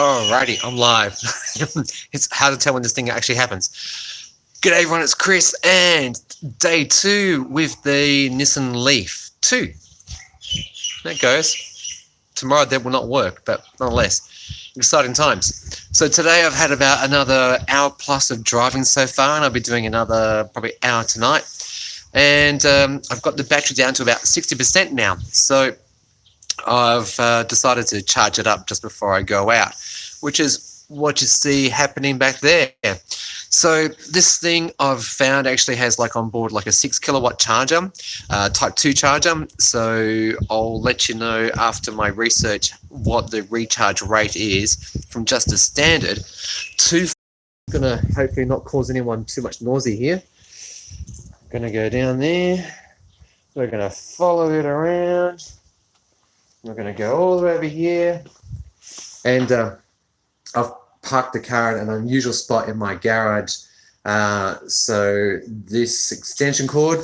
Alrighty, I'm live. It's hard to tell when this thing actually happens. G'day everyone, it's Chris, and day 2 with the Nissan Leaf 2. There it goes. Tomorrow that will not work, but nonetheless, exciting times. So today I've had about another hour plus of driving so far, and I'll be doing another probably hour tonight. And I've got the battery down to about 60% now. So I've decided to charge it up just before I go out, which is what you see happening back there. So this thing I've found actually has like on board like a 6 kilowatt charger, type 2 charger. So I'll let you know after my research what the recharge rate is from just a standard to gonna hopefully not cause anyone too much nausea here. Gonna go down there. We're gonna follow it around. We're going to go all the way over here, and I've parked the car in an unusual spot in my garage. So this extension cord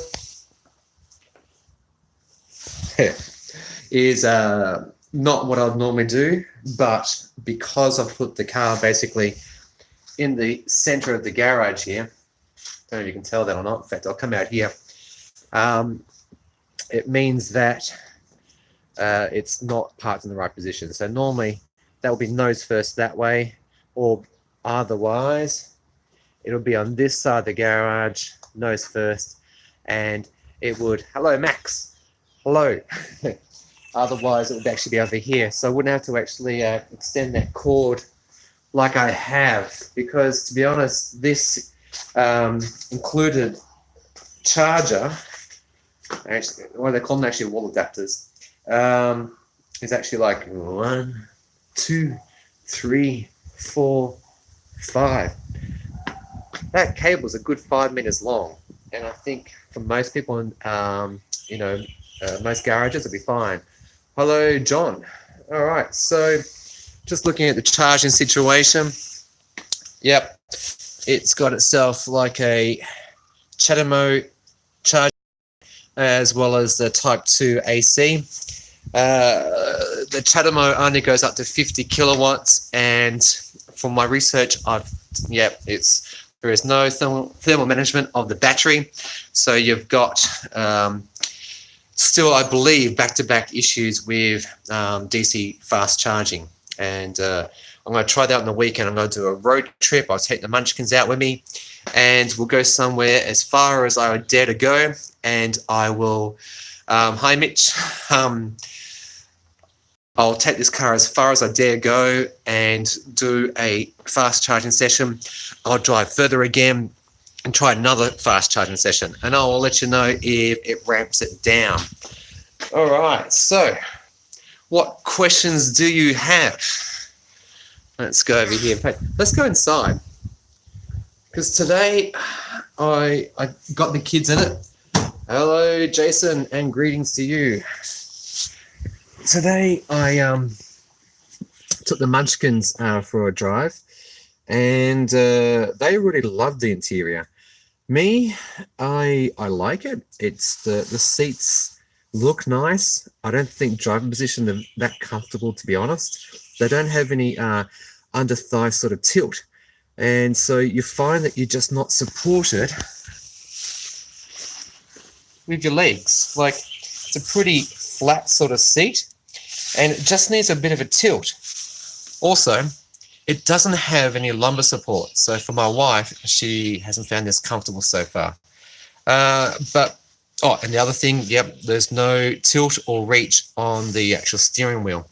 is not what I'd normally do, but because I've put the car basically in the center of the garage here, I don't know if you can tell that or not. In fact, I'll come out here. It means that it's not parked in the right position. So normally that will be nose first that way, or otherwise it'll be on this side of the garage, nose first, and it would, hello Max, hello. Otherwise it would actually be over here. So I wouldn't have to actually extend that cord like I have, because to be honest, this included charger, actually, what they call them actually wall adapters, is actually like 1, 2, 3, 4, 5. That cable's a good 5 meters long, and I think for most people, most garages, it'll be fine. Hello, John. All right, so just looking at the charging situation. Yep, it's got itself like a Chatamo charger, as well as the Type 2 AC. The Chatamo only goes up to 50 kilowatts, and from my research, there is no thermal management of the battery, so you've got still, I believe, back-to-back issues with DC fast charging. And I'm going to try that on the weekend. I'm going to do a road trip. I'll take the Munchkins out with me, and we'll go somewhere as far as I would dare to go. And I will, hi Mitch, I'll take this car as far as I dare go and do a fast charging session. I'll drive further again and try another fast charging session, and I'll let you know if it ramps it down. All right, so what questions do you have? Let's go over here. Let's go inside, because today I got the kids in it. Hello, Jason, and greetings to you. Today I took the Munchkins for a drive, and they really loved the interior. Me, I like it. It's the seats look nice. I don't think driving position are that comfortable, to be honest. They don't have any under thigh sort of tilt, and so you find that you're just not supported with your legs. Like, it's a pretty flat sort of seat, and it just needs a bit of a tilt. Also, it doesn't have any lumbar support, so for my wife, she hasn't found this comfortable so far. And the other thing, yep, there's no tilt or reach on the actual steering wheel,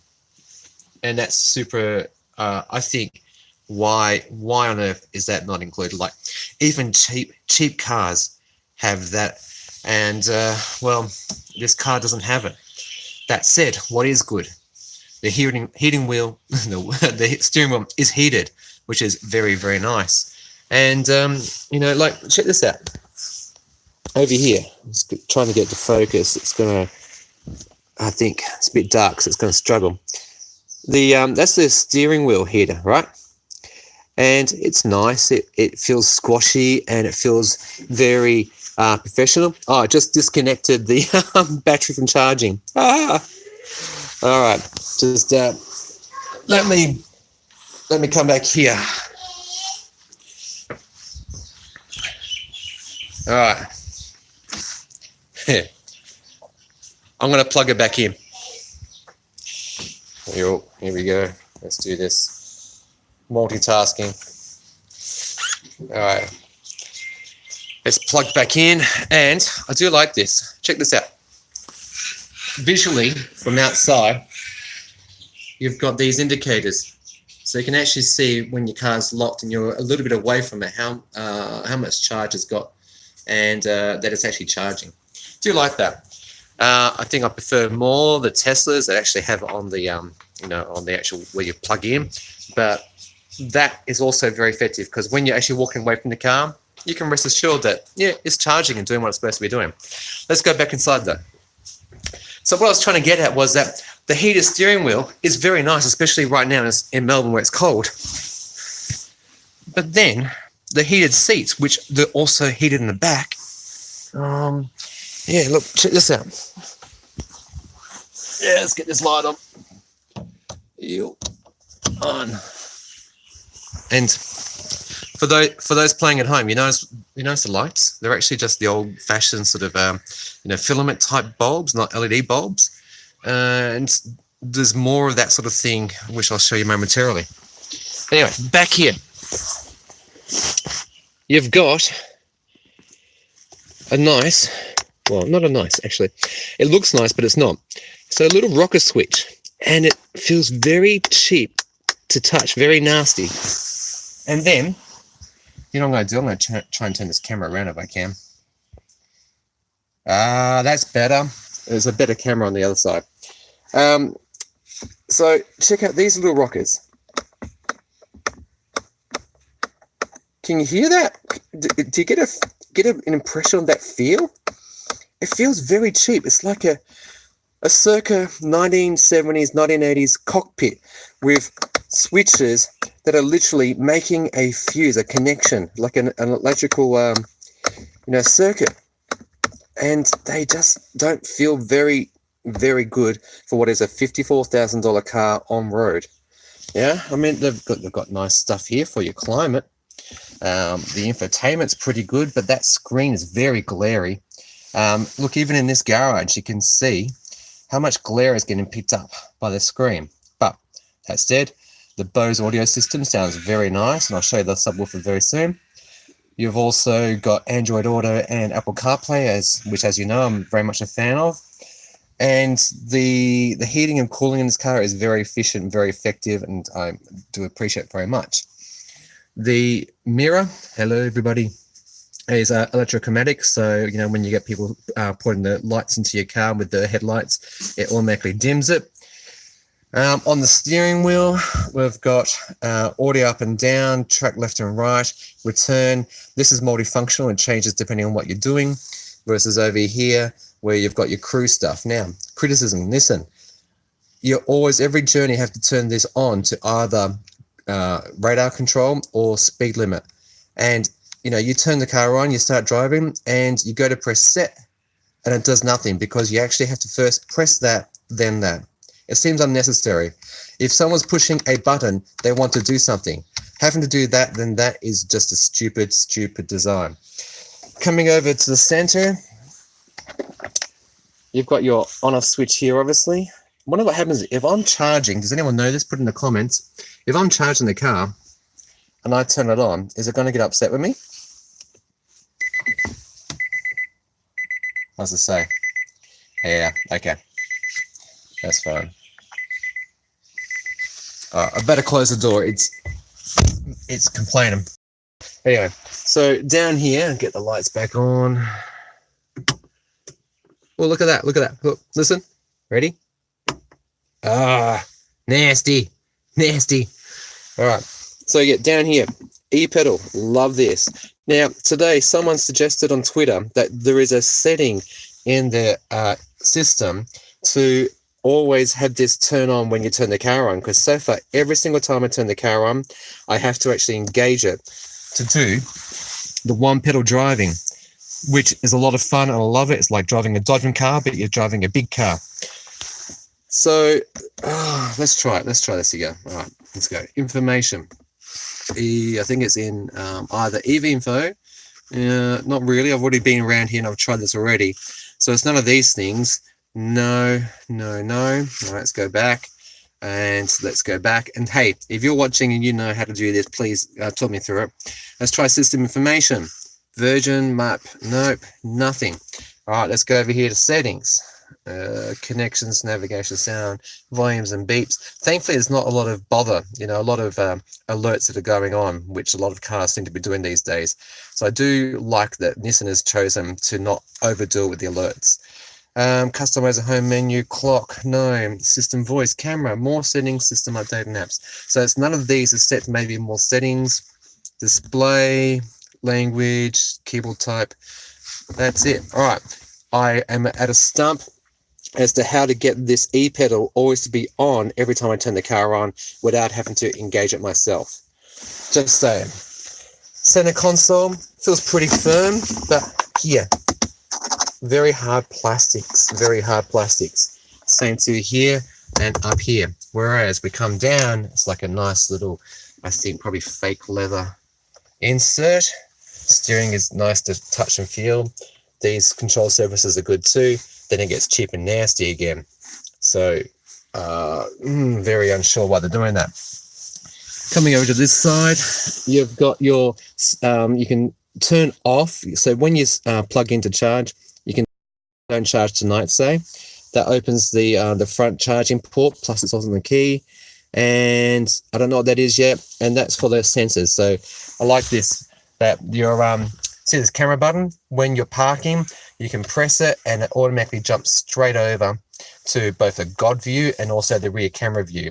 and that's super. I think why on earth is that not included? Like, even cheap cars have that, and well, this car doesn't have it. That said, what is good? The heating wheel, the steering wheel is heated, which is very, very nice. And like, check this out. Over here, I'm just trying to get it to focus. It's gonna, I think it's a bit dark, so it's gonna struggle. That's the steering wheel heater, right? And it's nice. It feels squashy, and it feels very professional. Oh, I just disconnected the battery from charging. All right, just let me let me come back here. All right. I'm going to plug it back in. Here we go. Let's do this. Multitasking. All right. Let's plug back in. And I do like this. Check this out. Visually, from outside, you've got these indicators. So you can actually see when your car's locked and you're a little bit away from it, how much charge it's got, and that it's actually charging. Do like that. I think I prefer more the Teslas that actually have on the on the actual where you plug in, but that is also very effective because when you're actually walking away from the car, you can rest assured that it's charging and doing what it's supposed to be doing. Let's go back inside though. So what I was trying to get at was that the heated steering wheel is very nice, especially right now in Melbourne where it's cold. But then the heated seats, which they're also heated in the back. Yeah, look, check this out. Yeah, let's get this light on. On. And for those playing at home, you notice the lights? They're actually just the old-fashioned sort of filament type bulbs, not LED bulbs. And there's more of that sort of thing, which I'll show you momentarily. Anyway, back here, you've got a nice, well, not a nice, actually. It looks nice, but it's not. So a little rocker switch, and it feels very cheap to touch, very nasty. And then, you know what I'm going to do? I'm going to try and turn this camera around if I can. That's better. There's a better camera on the other side. So check out these little rockers. Can you hear that? Do you get an impression of that feel? It feels very cheap. It's like a circa 1970s, 1980s cockpit with switches that are literally making a fuse, a connection, like an electrical circuit. And they just don't feel very, very good for what is a $54,000 car on road. Yeah, I mean, they've got nice stuff here for your climate. The infotainment's pretty good, but that screen is very glary. Look, even in this garage, you can see how much glare is getting picked up by the screen. But that said, the Bose audio system sounds very nice, and I'll show you the subwoofer very soon. You've also got Android Auto and Apple CarPlay, which, as you know, I'm very much a fan of. And the heating and cooling in this car is very efficient, very effective, and I do appreciate it very much. The mirror, hello everybody, is electrochromatic. So, when you get people putting the lights into your car with the headlights, it automatically dims it. On the steering wheel, we've got audio up and down, track left and right, return. This is multifunctional and changes depending on what you're doing, versus over here where you've got your cruise stuff. Now, criticism, listen, you always, every journey, have to turn this on to either radar control or speed limit. And, you turn the car on, you start driving, and you go to press set, and it does nothing because you actually have to first press that, then that. It seems unnecessary. If someone's pushing a button, they want to do something. Having to do that, then that is just a stupid, stupid design. Coming over to the center, you've got your on-off switch here, obviously. I wonder what happens if I'm charging. Does anyone know this? Put in the comments. If I'm charging the car and I turn it on, is it going to get upset with me? What's it say? Yeah, okay. That's fine. I better close the door. It's complaining. Anyway, so down here, get the lights back on. Oh, look at that. Look at that. Look, listen. Ready? Nasty. Nasty. All right. So you get down here. E-pedal. Love this. Now, today, someone suggested on Twitter that there is a setting in the system to always have this turn on when you turn the car on, because so far every single time I turn the car on, I have to actually engage it to do the one pedal driving, which is a lot of fun and I love it. It's like driving a dodging car, but you're driving a big car. So let's try it. Let's try this again. All right. Let's go. Information. I think it's in either EV info. Not really. I've already been around here and I've tried this already. So it's none of these things. No. All right, let's go back. And let's go back. And hey, if you're watching and you know how to do this, please talk me through it. Let's try system information. Version, map. Nope, nothing. All right, let's go over here to settings. Connections, navigation, sound, volumes and beeps. Thankfully, there's not a lot of bother, a lot of alerts that are going on, which a lot of cars seem to be doing these days. So I do like that Nissan has chosen to not overdo it with the alerts. Customize a home menu, clock, no, system voice, camera, more settings, system update and apps. So it's none of these except maybe more settings, display, language, keyboard type. That's it. All right. I am at a stump as to how to get this e-pedal always to be on every time I turn the car on without having to engage it myself. Just saying. Center console feels pretty firm, but here, very hard plastics. Same to here and up here. Whereas we come down, it's like a nice little, I think probably fake leather insert. Steering is nice to touch and feel. These control surfaces are good too. Then it gets cheap and nasty again. So very unsure why they're doing that. Coming over to this side, you've got your, you can turn off. So when you plug in to charge, you can don't charge tonight, say. That opens the front charging port, plus it's also on the key. And I don't know what that is yet. And that's for the sensors. So I like this, that your see this camera button, when you're parking, you can press it and it automatically jumps straight over to both the God view and also the rear camera view.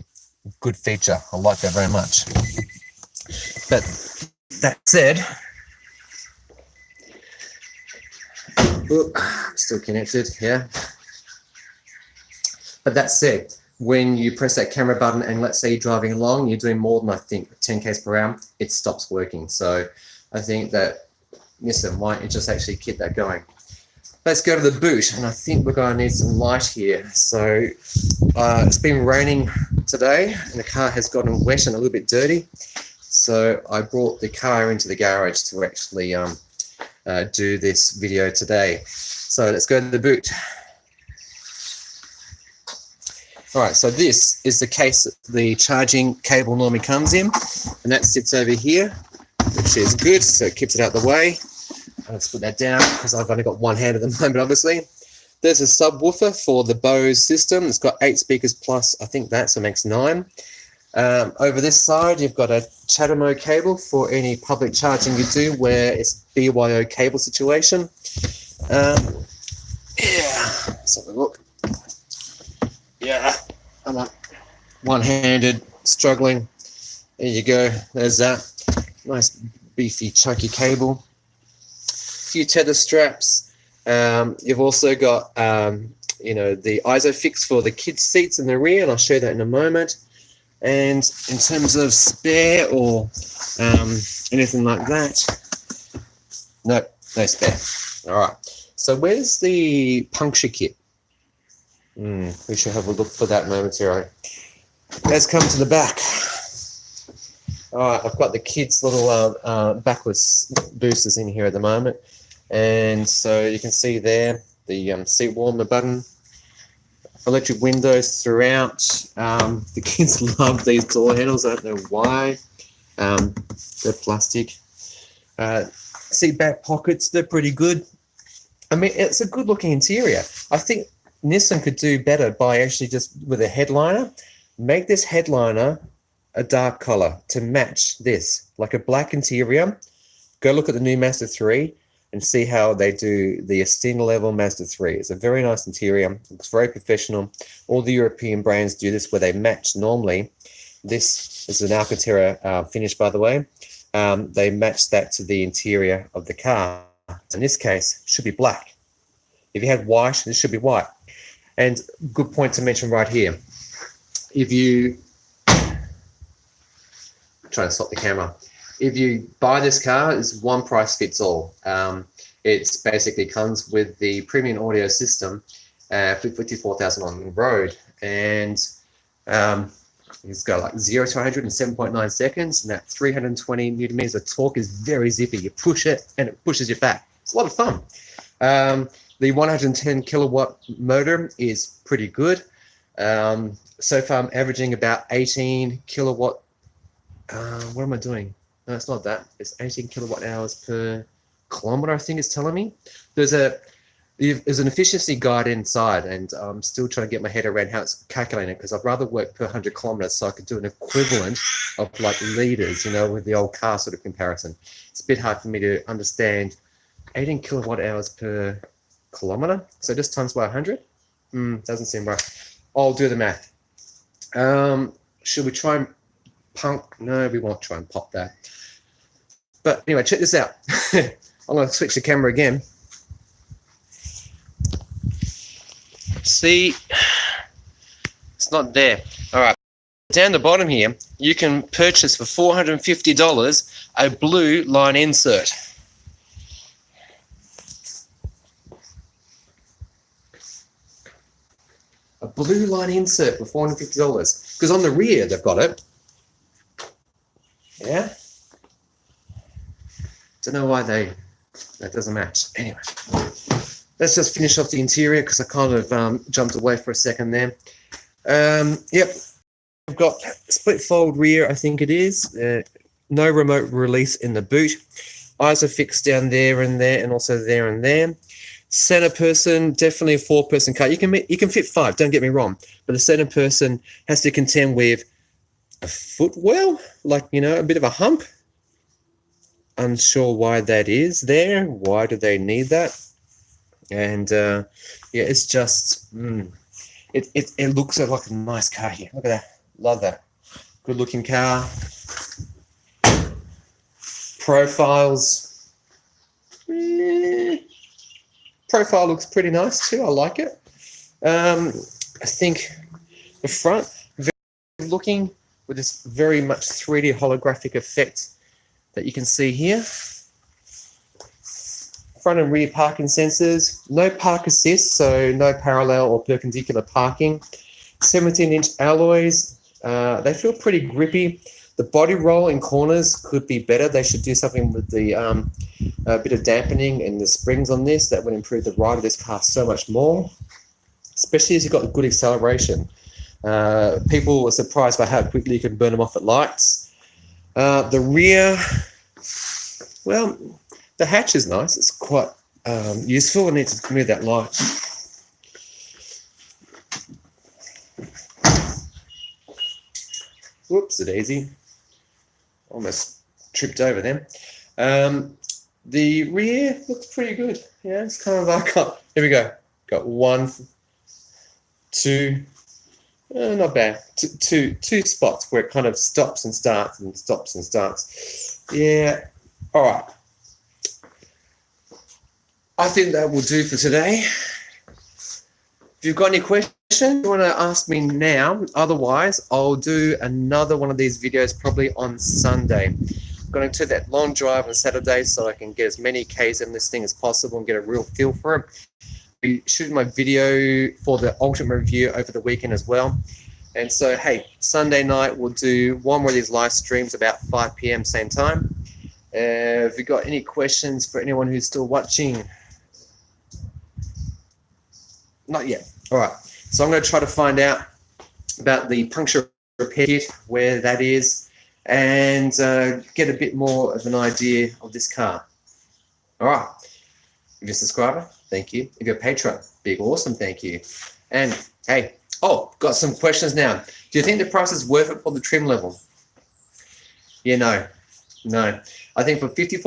Good feature. I like that very much. But that said, still connected, yeah. But that said, when you press that camera button and let's say you're driving along, you're doing more than I think 10 k's per hour, it stops working. So I think that Nissan, why don't you just actually keep that going? Let's go to the boot, and I think we're going to need some light here. So it's been raining today, and the car has gotten wet and a little bit dirty. So I brought the car into the garage to actually do this video today. So let's go to the boot. All right, so this is the case that the charging cable normally comes in, and that sits over here, which is good, so it keeps it out of the way. Let's put that down because I've only got one hand at the moment, obviously. There's a subwoofer for the Bose system. It's got 8 speakers plus, I think that, so it makes 9. Over this side, you've got a Chatamo cable for any public charging you do where it's BYO cable situation. Yeah, let's have a look. Yeah, I'm one-handed, struggling. There you go, there's that. Nice beefy chunky cable. Few tether straps. You've also got the ISOFIX for the kids seats in the rear, and I'll show that in a moment. And in terms of spare or anything like that, no spare. All right, so where's the puncture kit? We should have a look for that momentarily. Let's come to the back. All right, I've got the kids' little backwards boosters in here at the moment. And so you can see there the seat warmer button, electric windows throughout. The kids love these door handles. I don't know why. They're plastic. Seat back pockets, they're pretty good. I mean, it's a good looking interior. I think Nissan could do better by actually just with a headliner, make this headliner a dark color to match this, like a black interior. Go look at the new Mazda 3 and see how they do the Estina level Mazda 3. It's a very nice interior. Looks very professional. All the European brands do this where they match normally. This is an Alcantara finish, by the way. They match that to the interior of the car. In this case, it should be black. If you had white, this should be white. And good point to mention right here. If you try to stop the camera. If you buy this car, it's one price fits all. It basically comes with the premium audio system for 54,000 on the road, and It's got like 0 to 100 in 7.9 seconds, and that 320 newton meters of torque is very zippy. You push it, and it pushes you back. It's a lot of fun. The 110 kilowatt motor is pretty good. So far, I'm averaging about 18 kilowatt. What am I doing? No, it's not that. It's 18 kilowatt hours per kilometer, I think it's telling me. There's an efficiency guide inside, and I'm still trying to get my head around how it's calculated, because I'd rather work per 100 kilometers so I could do an equivalent of like liters, you know, with the old car sort of comparison. It's a bit hard for me to understand 18 kilowatt hours per kilometer. So just times by 100? Doesn't seem right. I'll do the math. Should we try and punk? No, we won't try and pop that. But anyway, check this out. I'm going to switch the camera again. See, it's not there. All right. Down the bottom here, you can purchase for $450 a blue line insert. A blue line insert for $450. Because on the rear, they've got it. Yeah. Don't know why that doesn't match. Anyway, let's just finish off the interior, because I kind of jumped away for a second there. Yep, I've got split fold rear, I think it is. No remote release in the boot. Eyes are fixed down there, and also there and there. Center person, definitely a 4-person car. You can fit 5. Don't get me wrong, but the center person has to contend with a footwell, like, you know, a bit of a hump. Unsure why that is there. Why do they need that? And yeah, it's just it looks like a nice car here. Look at that. Love that. Good looking car. Profiles. Profile looks pretty nice too. I like it. I think the front, very looking, with this very much 3D holographic effect that you can see here. Front and rear parking sensors, no park assist, so no parallel or perpendicular parking. 17-inch alloys, they feel pretty grippy. The body roll in corners could be better. They should do something with the bit of dampening and the springs on this. That would improve the ride of this car so much more, especially as you've got good acceleration. People were surprised by how quickly you can burn them off at lights. The rear, well, the hatch is nice. It's quite useful. I need to move that light. Whoops, a daisy. Almost tripped over them. The rear looks pretty good. Yeah, it's kind of like, here we go. Got 1, 2, not bad. Two spots where it kind of stops and starts and stops and starts. Yeah, all right. I think that will do for today. If you've got any questions you want to ask me now, otherwise I'll do another one of these videos probably on Sunday. I'm going to take that long drive on Saturday so I can get as many Ks in this thing as possible and get a real feel for it. Be shooting my video for the ultimate review over the weekend as well. And so, hey, Sunday night we'll do one more of these live streams about 5 p.m. same time. If you've got any questions for anyone who's still watching? Not yet. All right. So I'm going to try to find out about the puncture repair kit, where that is, and get a bit more of an idea of this car. All right. If you're a subscriber, thank you. If you're a patron, big awesome thank you. And hey, got some questions now. Do you think the price is worth it for the trim level? Yeah, no. I think for 54